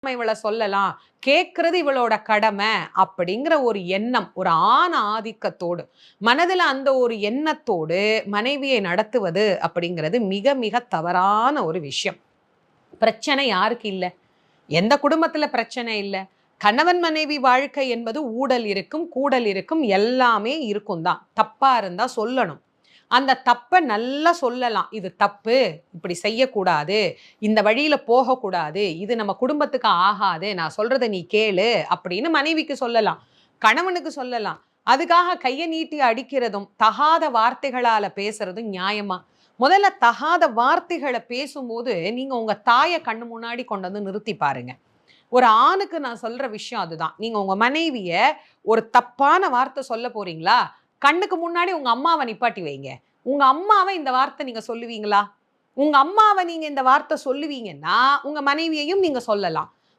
இவளை சொல்லலாம், கேட்கறது இவளோட கடமை அப்படிங்கிற ஒரு எண்ணம், ஒரு ஆண் ஆதிக்கத்தோடு, மனதுல அந்த ஒரு எண்ணத்தோடு மனைவியை நடத்துவது அப்படிங்கிறது மிக மிக தவறான ஒரு விஷயம். பிரச்சனை யாருக்கு இல்ல? எந்த குடும்பத்துல பிரச்சனை இல்ல? கணவன் மனைவி வாழ்க்கை என்பது ஊடல் இருக்கும், கூடல் இருக்கும், எல்லாமே இருக்கும் தான். தப்பா இருந்தா சொல்லணும். அந்த தப்ப நல்லா சொல்லலாம். இது தப்பு, இப்படி செய்யக்கூடாது, இந்த வழியில போகக்கூடாது, இது நம்ம குடும்பத்துக்கு ஆகாது, நான் சொல்றத நீ கேளு அப்படின்னு மனைவிக்கு சொல்லலாம். கணவனுக்கு சொல்லலாம். அதுக்காக கைய நீட்டி அடிக்கிறதும், தகாத வார்த்தைகளால பேசுறதும் நியாயமா? முதல்ல தகாத வார்த்தைகள பேசும்போது, நீங்க உங்க தாய கண்ணு முன்னாடி கொண்டு வந்து நிறுத்தி பாருங்க. ஒரு ஆணுக்கு நான் சொல்ற விஷயம் அதுதான். நீங்க உங்க மனைவிய ஒரு தப்பான வார்த்தை சொல்ல போறீங்களா? கண்ணுக்கு முன்னாடி உங்க அம்மாவ நிப்பாட்டி வைங்க. உங்க அம்மாவ இந்த வார்த்தை நீங்க சொல்லுவீங்களா? உங்க அம்மாவ நீங்க இந்த வார்த்தை சொல்லுவீங்கன்னா, உங்க மனைவியையும் நீங்க சொல்லலாம்.